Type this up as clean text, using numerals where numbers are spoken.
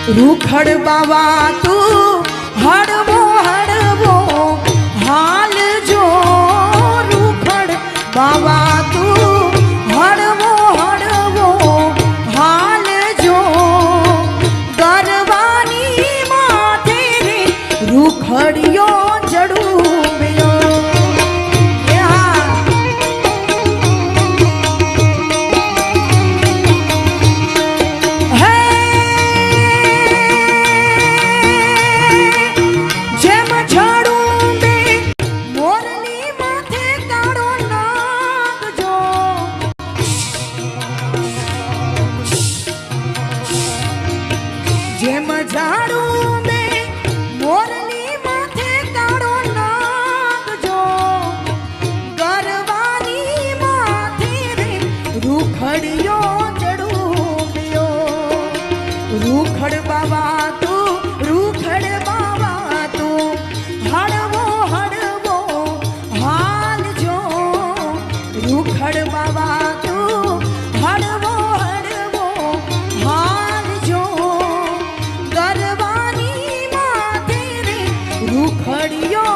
રૂખડ બાવા તું હળવો હળવો હાલ જો રૂખડ બાવા તું હળવો હળવો હાલ જો ગરવાની માથે રે રૂખડિયો ચડુબ્યો જેમ ઝાડું બે મોરની માથે કાળો નાગજો ગરવાની માથે રે રૂખડિયો ચડુબ્યો રૂખડ બાવા તું રૂખડ બાવા તું હળવો હળવો હાલ જો રૂખડ બાવા તું હળવો હળવો હાલ જો ગરવાની માથે રે રૂખડિયો